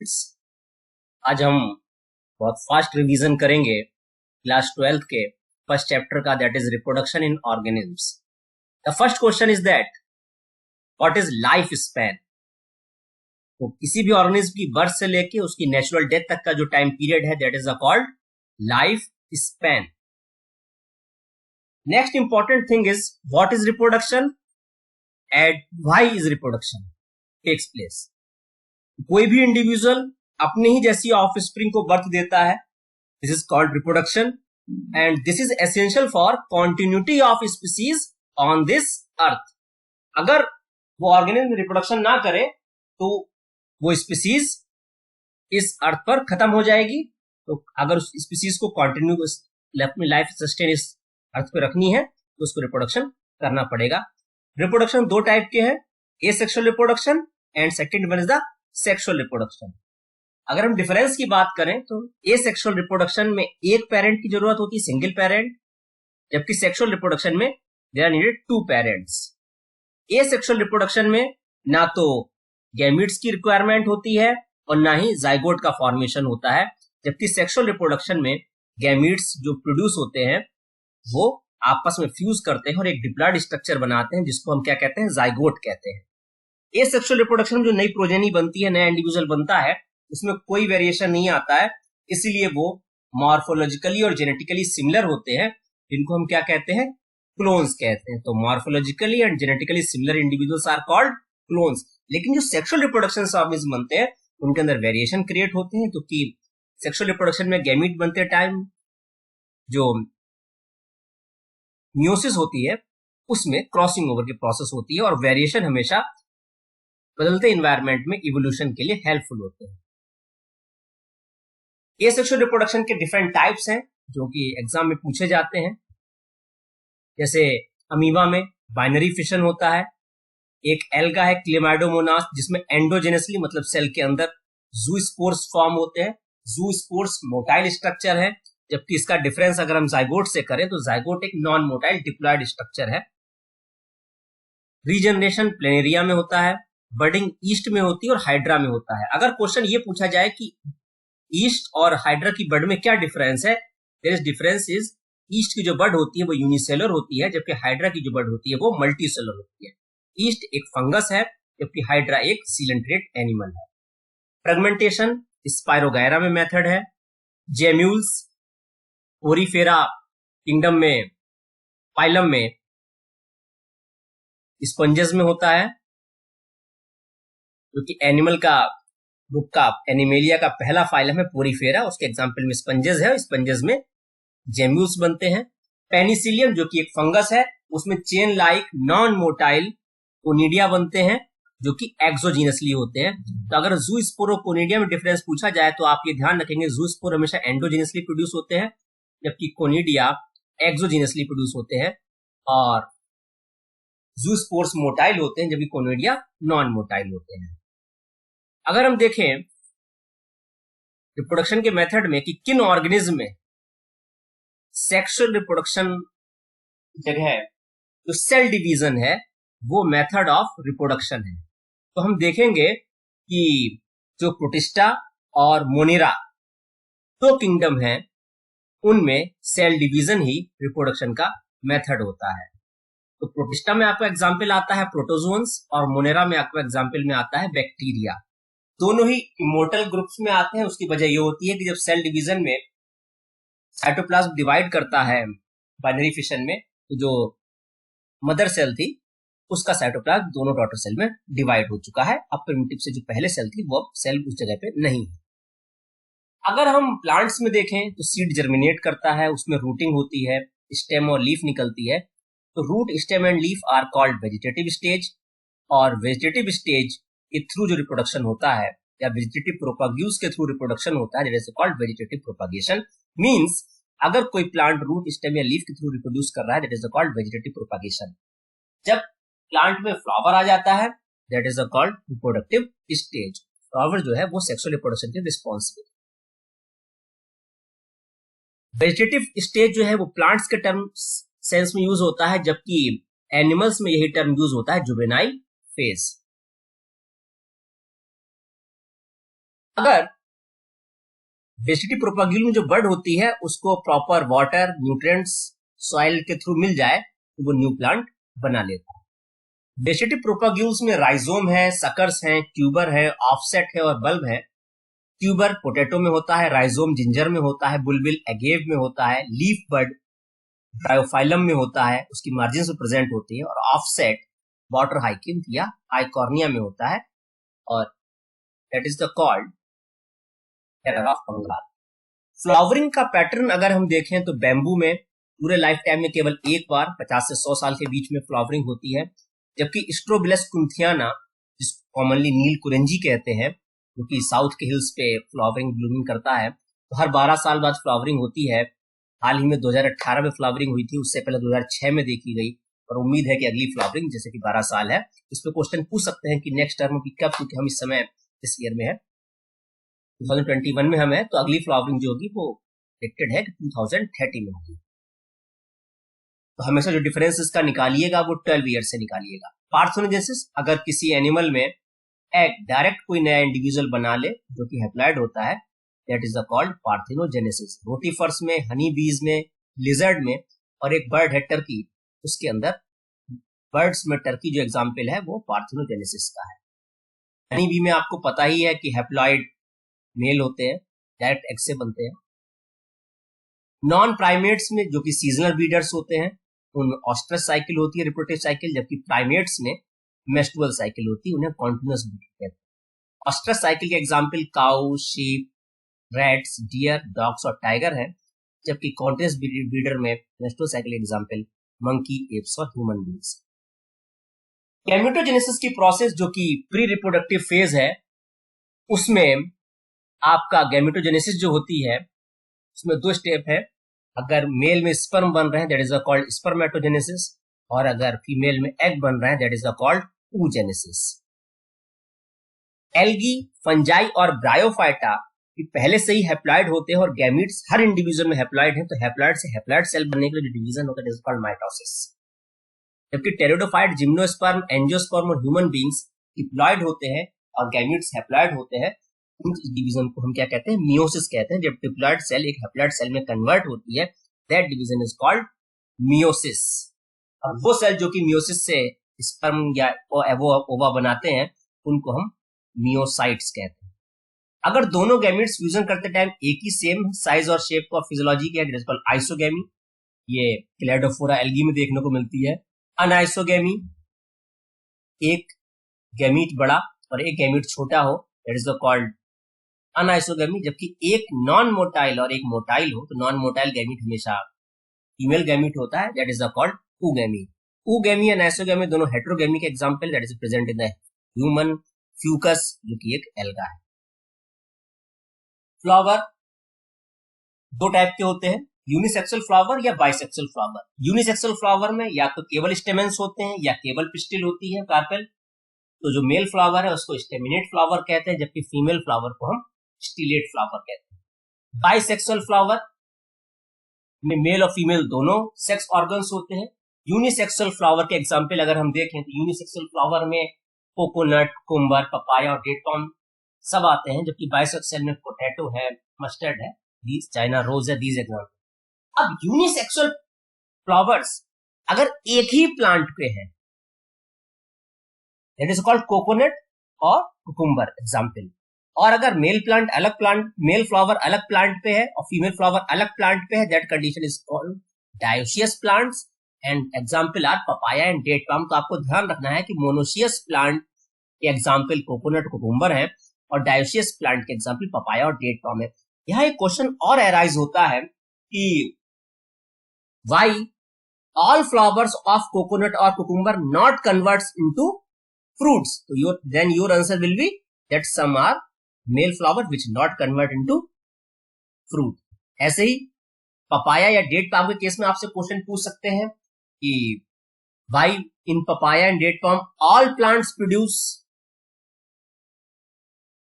Students, आज हम बहुत फास्ट रिवीजन करेंगे क्लास 12th के फर्स्ट चैप्टर का, that is reproduction in organisms. The first question is that what is life span. तो किसी भी ऑर्गेनिज्म की बर्थ से लेके उसकी नेचुरल डेथ तक का जो टाइम पीरियड है, that is called life span. Next important thing is what is reproduction and why is reproduction takes place. कोई भी इंडिविजुअल अपने ही जैसी ऑफस्प्रिंग को बर्थ देता है, this is called reproduction and this is essential for continuity of species on this earth. अगर वो organism reproduction ना करे तो वो स्पीसीज इस अर्थ पर खत्म हो जाएगी। तो अगर उस स्पीसीज को कॉन्टिन्यूस अपनी लाइफ सस्टेन इस अर्थ पे रखनी है तो उसको रिप्रोडक्शन करना पड़ेगा। रिप्रोडक्शन दो टाइप के हैं, asexual reproduction and second one is the sexual reproduction. अगर हम डिफरेंस की बात करें तो एसेक्सुअल रिप्रोडक्शन में एक पेरेंट की जरूरत होती है, सिंगल पेरेंट, जबकि सेक्सुअल रिप्रोडक्शन में there are needed two parents. Asexual reproduction में ना तो गैमीट्स की रिक्वायरमेंट होती है और ना ही जाइगोट का फॉर्मेशन होता है, जबकि सेक्सुअल रिप्रोडक्शन में गैमीट्स जो प्रोड्यूस होते हैं वो आपस में फ्यूज करते हैं और एक डिप्लॉयड स्ट्रक्चर बनाते हैं, जिसको हम क्या कहते हैं, जाइगोट कहते हैं। एसेक्सुअल रिप्रोडक्शन में जो नई प्रोजेनी बनती है, नया इंडिविजुअल बनता है, उसमें कोई वेरिएशन नहीं आता है, इसीलिए वो मॉर्फोलॉजिकली और जेनेटिकली सिमिलर होते हैं, जिनको हम क्या कहते हैं, क्लोन्स कहते हैं। तो morphologically and genetically similar individuals are called clones. लेकिन जो सेक्सुअल रिप्रोडक्शन ऑर्गेनिज्म बनते हैं उनके अंदर वेरिएशन क्रिएट होते हैं, क्योंकि सेक्सुअल रिप्रोडक्शन में गैमीट बनते टाइम जो मियोसिस होती है उसमें क्रॉसिंग ओवर की प्रोसेस होती है और वेरिएशन हमेशा बदलते एनवायरनमेंट में इवोल्यूशन के लिए हेल्पफुल होते हैं। एसेक्सुअल रिप्रोडक्शन के डिफरेंट टाइप्स हैं जो कि एग्जाम में पूछे जाते हैं। जैसे अमीबा में बाइनरी फिशन होता है, एक एल्गा है क्लेमाइडोमोनास जिसमें एंडोजेनसली मतलब सेल के अंदर जूस्पोर्स फॉर्म होते हैं। जूस्पोर्स मोटाइल स्ट्रक्चर है, जबकि इसका डिफरेंस अगर हम जाइगोट से करें तो जाइगोट एक नॉन मोटाइल डिप्लॉयड स्ट्रक्चर है। रीजनरेशन प्लेनेरिया में होता है, बर्डिंग ईस्ट में होती है और हाइड्रा में होता है। अगर क्वेश्चन ये पूछा जाए कि ईस्ट और हाइड्रा की बर्ड में क्या डिफरेंस है, there is difference is east की जो बर्ड होती है वो यूनिसेलर होती है, जबकि हाइड्रा की जो बर्ड होती है वो मल्टीसेलर होती है। ईस्ट एक फंगस है जबकि हाइड्रा एक सीलेंट्रेट एनिमल है। फ्रेगमेंटेशन स्पाइरोगायरा में मेथड है। जेम्यूल्स ओरीफेरा किंगडम में, फाइलम में स्पंजेस में होता है, क्योंकि एनिमल का ग्रुप का एनिमेलिया का पहला फाइलम है पोरीफेरा, उसके एग्जांपल में स्पंजेस है, स्पंजेस में जेम्यूल्स बनते हैं। पेनिसिलियम जो कि एक फंगस है, उसमें chain like non motile conidia बनते हैं जो कि एक्सोजीनसली होते हैं। तो अगर जूस्पोर और कोनिडिया में डिफरेंस पूछा जाए तो आप ये ध्यान रखेंगे, जूस्पोर हमेशा एंडोजीनसली प्रोड्यूस होते हैं जबकि कोनिडिया एक्सोजीनसली प्रोड्यूस होते हैं, और जूस्पोर्स मोटाइल होते हैं जबकि कोनिडिया नॉन मोटाइल होते हैं। अगर हम देखें रिप्रोडक्शन के मेथड में कि किन ऑर्गेनिज्म में सेक्सुअल रिप्रोडक्शन जगह जो सेल डिवीजन है वो मेथड ऑफ रिप्रोडक्शन है, तो हम देखेंगे कि जो प्रोटिस्टा और मोनेरा दो किंगडम है उनमें सेल डिवीजन ही रिप्रोडक्शन का मेथड होता है। तो प्रोटिस्टा में आपका एग्जाम्पल आता है प्रोटोजोन्स और मोनेरा में आपका एग्जाम्पल में आता है बैक्टीरिया। दोनों ही इमोर्टल ग्रुप्स में आते हैं। उसकी वजह ये होती है कि जब सेल डिवीजन में साइटोप्लाज्म डिवाइड करता है बाइनरी फिशन में, तो जो मदर सेल थी उसका साइटोप्लाज्म दोनों डॉटर सेल में डिवाइड हो चुका है। अब प्रिमिटिव से जो पहले सेल थी वो सेल उस जगह पे नहीं है। अगर हम प्लांट्स में देखें तो सीड जर्मिनेट करता है, उसमें रूटिंग होती है, स्टेम और लीफ निकलती है। तो root, stem and leaf are called vegetative stage, और वेजिटेटिव स्टेज के थ्रू जो रिप्रोडक्शन होता है या वेजिटेटिव प्रोपाग्यूस के थ्रू रिप्रोडक्शन होता है, जैसे कॉल्ड वेजिटेटिव प्रोपागेशन। मींस अगर कोई प्लांट रूट, स्टेम या लीफ के थ्रू रिप्रोड्यूस कर रहा है, that is called vegetative propagation. जब प्लांट में फ्लावर आ जाता है, that is called reproductive stage. Flower जो है वो सेक्सुअल रिप्रोडक्शन के रिस्पॉन्सिबल। वेजिटेटिव स्टेज जो है वो प्लांट्स के टर्म सेंस में यूज होता है, जबकि एनिमल्स में यही टर्म यूज होता है जुवेनाइल फेज। अगर वेजिटेटिव प्रोपाग्यूल में जो बर्ड होती है उसको प्रॉपर वाटर, न्यूट्रिएंट्स, सॉइल के थ्रू मिल जाए तो वो न्यू प्लांट बना लेता है। वेजिटेटिव प्रोपाग्यूल्स में राइजोम है, सकर्स हैं, ट्यूबर है, ऑफसेट है और बल्ब है। ट्यूबर पोटैटो में होता है, राइजोम जिंजर में होता है, बुलबिल एगेव में होता है, लीफ बड ब्रायोफाइलम में होता है, उसकी मार्जिन में प्रेजेंट होती है, और ऑफसेट वाटर हाइकिंथ या हाइकॉर्निया में होता है, और that is the called terror of Bengal. Flowering का पैटर्न अगर हम देखें तो बैम्बू में पूरे लाइफ टाइम में केवल एक बार 50 से 100 साल के बीच में फ्लावरिंग होती है, जबकि स्ट्रोबिलस कुंथियाना, जिसको कॉमनली नील कुरेंजी कहते हैं, जो कि साउथ के हिल्स पे फ्लावरिंग ब्लूमिंग करता है, तो हर 12 साल बाद फ्लावरिंग होती है। हाल ही में 2018 में फ्लावरिंग हुई थी, उससे पहले 2006 में देखी गई, और उम्मीद है कि अगली फ्लावरिंग जैसे कि 12 साल है, इस पे क्वेश्चन पूछ सकते हैं कि नेक्स्ट टर्म की कब, क्योंकि हम इस समय इस ईयर में है 2021 में हम है, तो अगली फ्लावरिंग जो होगी वो प्रेडिक्टेड है कि 2030 में होगी। तो हमेशा जो डिफरेंस इसका निकालिएगा वो 12 ईयर से निकालिएगा। पार्थेनोजेनेसिस, अगर किसी एनिमल में एग डायरेक्ट कोई नया इंडिविजुअल बना ले जो कि हैप्लॉइड होता है, that is the called parthenogenesis. Rotifers में, हनी बीज में, लिजर्ड में, और एक बर्ड है टर्की, उसके अंदर बर्ड्स में टर्की जो एग्जाम्पल है वो पार्थेनोजेनेसिस का है। हनी बी में आपको पता ही है कि हैप्लॉइड मेल होते हैं, डायरेक्ट एग से बनते हैं। नॉन प्राइमेट्स में जो कि सीजनल ब्रीडर्स होते हैं, उनमें ऑस्ट्रस साइकिल होती है, रिप्रोडक्टिव साइकिल, जबकि प्राइमेट्स में मेस्टुअल साइकिल होती है, उन्हें कॉन्टिन्यूअस ब्रीडिंग कहते हैं। ऑस्ट्रस साइकिल के example cow, sheep, rats, deer, dogs और टाइगर है, जबकि कॉन्टिन्यूअस ब्रीडर में menstrual cycle example monkey, apes और ह्यूमन बींग्स। गैमेटोजेनेसिस की प्रोसेस जो कि प्री रिप्रोडक्टिव फेज है, उसमें आपका गैमेटोजेनेसिस जो होती है उसमें 2 स्टेप है। अगर मेल में स्पर्म बन रहे हैं that is the called spermatogenesis, और अगर फीमेल में एग बन रहे हैं that is the called oogenesis। Algae, fungi और ब्रायोफाइटा पहले से ही हैप्लॉइड होते हैं, और गैमीट्स हर इंडिविजुअल में हैप्लॉइड है, तो हैप्लॉइड से हैप्लॉइड सेल बनने के लिए डिवीजन होता है दैट इज कॉल्ड माइटोसिस। जबकि टेरिडोफाइट, जिम्नोस्पर्म, एंजियोस्पर्म और ह्यूमन बींग्स डिप्लॉइड होते हैं और गैमीट्स हैप्लॉइड होते हैं, उस डिवीजन को हम क्या कहते हैं, मियोसिस कहते हैं। जब डिप्लॉइड सेल एक हैप्लॉइड सेल में कन्वर्ट होती है, that division is called meiosis. अब वो सेल जो कि मियोसिस से स्पर्म या ओवा बनाते हैं, उनको हम मियोसाइट्स कहते हैं। अगर दोनों गैमीट्स फ्यूजन करते टाइम एक ही सेम साइज और शेप और फिजियोलॉजी के है, आइसोगैमी, ये क्लेडोफोरा एल्गी में देखने को मिलती है। अनआइसोगैमी, एक गैमीट बड़ा और एक गैमीट छोटा हो, that is the called anisogamy. जबकि एक नॉन मोटाइल और एक मोटाइल हो, तो नॉन मोटाइल गैमीट हमेशा फीमेल गैमीट होता है, that is the called oogamy. Oogamy and isogamy दोनों हेटेरोगैमी के example, that is present in the human fucus जो कि एक एल्गा है। फ्लावर 2 टाइप के होते हैं, यूनिसेक्सुअल फ्लावर या बाइसेक्सुअल फ्लावर। यूनिसेक्सुअल फ्लावर में या तो केवल स्टेमेंस होते हैं या केवल पिस्टिल होती है, कार्पेल। तो जो मेल फ्लावर है उसको स्टेमिनेट फ्लावर कहते हैं, जबकि फीमेल फ्लावर को हम स्टिलेट फ्लावर कहते हैं। बाइसेक्सुअल फ्लावर में मेल और फीमेल दोनों सेक्स ऑर्गन्स होते हैं। यूनिसेक्सुअल फ्लावर के एग्जांपल अगर हम देखें तो यूनिसेक्सुअल फ्लावर में कोकोनट, कुकुम्बर, पपाया और डेट पाम सब आते हैं, जबकि बाइसेक्सुअल में पोटैटो है, मस्टर्ड है, दीज चाइना रोज है, दीज एग्जांपल। अब यूनिसेक्सुअल फ्लावर्स अगर एक ही प्लांट पे है, दैट इज कॉल्ड कोकोनट और कुकुम्बर एग्जांपल। और अगर मेल फ्लावर अलग प्लांट पे है और फीमेल फ्लावर अलग प्लांट पे है, that condition is called dioecious plants, and example are papaya and date palm. तो आपको ध्यान रखना है कि मोनोसियस प्लांट के एग्जांपल कोकोनट, कुकुम्बर है, और डायोसियस प्लांट के एग्जांपल पपाया और डेट पाम है। यहाँ एक क्वेश्चन और अराइज होता है कि why all flowers of coconut और cucumber not converts into fruits? So then your answer will be that some are male flower which not convert into fruit. ऐसे ही पपाया या डेट पाम के case में आपसे question पूछ सकते हैं कि why in papaya and date palm all plants produce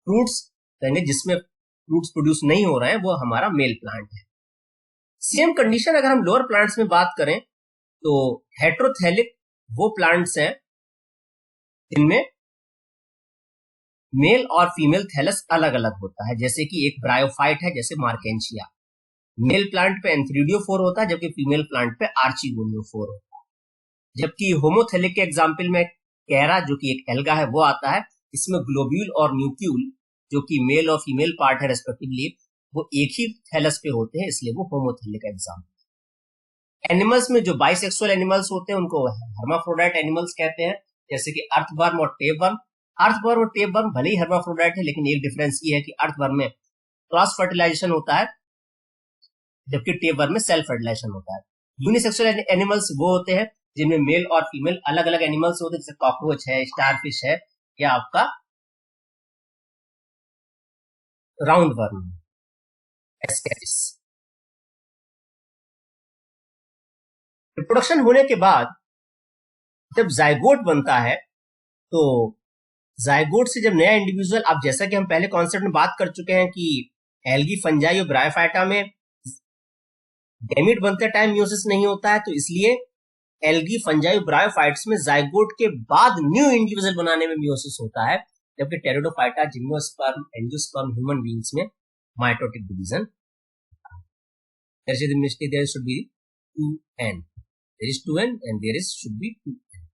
fruits? कहेंगे जिसमें फ्रूट्स प्रोड्यूस नहीं हो रहे हैं वो हमारा मेल प्लांट है। सेम कंडीशन अगर हम लोअर प्लांट्स में बात करें तो हेट्रोथैलिक वो प्लांट्स हैं जिनमें मेल और फीमेल थैलस अलग अलग होता है, जैसे कि एक ब्रायोफाइट है, जैसे मार्केंशिया। मेल प्लांट पे एंथ्रीडियोफोर होता है, जबकि फीमेल प्लांट पे आर्चिगोनियोफोर होता है। जबकि होमोथेलिक के एग्जाम्पल में कैरा, जो कि एक एल्गा है, वो आता है। इसमें ग्लोब्यूल और न्यूक्यूल, जो कि मेल और फीमेल पार्ट है रेस्पेक्टिवली, वो एक ही थैलस पे होते हैं, इसलिए वो होमोथेलिक एग्जाम्पल। एनिमल्स में जो बाइसेक्सुअल एनिमल्स होते हैं उनको हर्माफ्रोडाइट एनिमल्स कहते हैं, जैसे कि अर्थवर्म और टेपवर्म। अर्थवर्म और टेपवर्म भले ही हर्माफ्रोडाइट है, लेकिन एक डिफरेंस ये है कि अर्थवर्म में क्रॉस फर्टिलाइजेशन होता है, जबकि टेपवर्म में सेल्फ फर्टिलाइजेशन होता है। यूनिसेक्सुअल एनिमल्स वो होते हैं जिनमें मेल और फीमेल अलग अलग एनिमल्स होते हैं, जैसे कॉकरोच है, स्टारफिश है, या आपका राउंड वर्म, एस्केरिस। रिप्रोडक्शन होने के बाद जब जाइगोट बनता है, तो जाइगोट से जब नया इंडिविजुअल, आप जैसा कि हम पहले कॉन्सेप्ट में बात कर चुके हैं कि एल्गी, फंजाई और ब्रायोफाइटा में गैमीट बनते टाइम मियोसिस नहीं होता है, तो इसलिए एल्गी, फंजाई, ब्रायोफाइट्स में जाइगोट के बाद न्यू इंडिविजुअल बनाने में मियोसिस होता है, जबकि pteridophyta, gymnosperm, angiosperm, human beings में mitotic division. there should be 2n, there is 2n and there is should be 2n।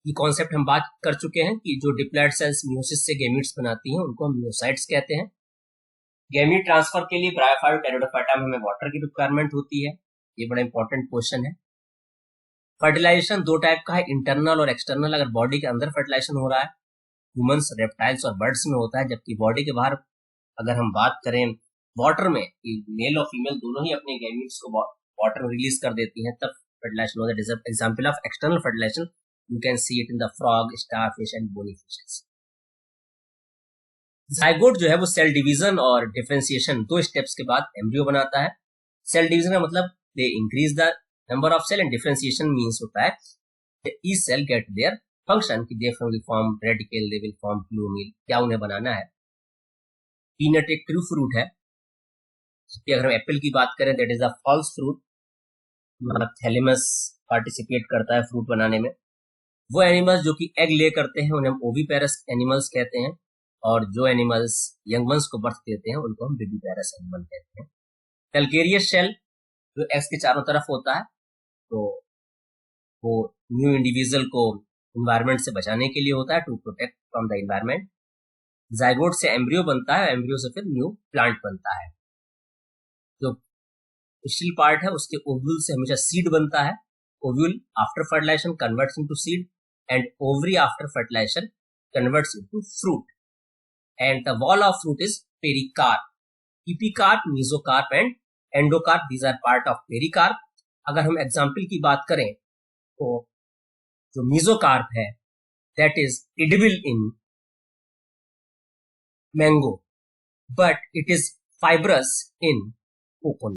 ये कॉन्सेप्ट हम बात कर चुके हैं कि जो डिप्लॉयड सेल्स मियोसिस से गैमीट्स बनाती हैं उनको हम मियोसाइट्स कहते हैं। गैमीट ट्रांसफर के लिए ब्रायोफाइट और टेरिडोफाइटा में हमें वाटर की रिक्वायरमेंट होती है, ये बड़ा इंपॉर्टेंट क्वेश्चन है। फर्टिलाइजेशन दो टाइप का है, इंटरनल और एक्सटर्नल। अगर बॉडी के अंदर फर्टिलाइजेशन हो रहा है, ह्यूमंस, रेप्टाइल्स और बर्ड्स में होता है, जबकि बॉडी के बाहर अगर हम बात करें वाटर में, मेल और फीमेल दोनों ही अपने गैमीट्स को वाटर में रिलीज कर देती हैं, तब फर्टिलाइजेशन होता है। Example of external fertilisation you can see it in the frog, starfish and bony fishes. Zygote जो है वो सेल डिवीजन और डिफरेंशिएशन दो स्टेप्स के बाद एम्ब्रियो बनाता है। सेल डिवीजन का मतलब they increase the number of cell, and differentiation means होता है each cell get their function, कि they will form radical, they will form plumule, क्या उन्हें बनाना है। पीनट एक ट्रू फ्रूट है, अगर हम एप्पल की बात करें that is a false fruit, मतलब थैलेमस पार्टिसिपेट करता है फ्रूट बनाने में। वो एनिमल्स जो कि एग ले करते हैं उन्हें हम ओविपेरस एनिमल्स कहते हैं, और जो एनिमल्स यंग वंस को बर्थ देते हैं उनको हम विविपेरस एनिमल कहते हैं। कैलकेरियस शेल जो एग्स के चारों तरफ होता है, तो वो न्यू इंडिविजुअल को एनवायरनमेंट से बचाने के लिए होता है, to protect from the environment. Zygote से एम्ब्रियो बनता है, एम्ब्रियो से फिर न्यू प्लांट बनता है। जो स्टिल पार्ट है उसके ओव्यूल से हमेशा सीड बनता है। Ovule after fertilization converts into seed, and ovary after fertilization converts into fruit, and the wall of fruit is pericarp. Epicarp, mesocarp and endocarp, these are part of pericarp. अगर हम example की बात करें तो जो mesocarp है that is edible in mango, but it is fibrous in coconut।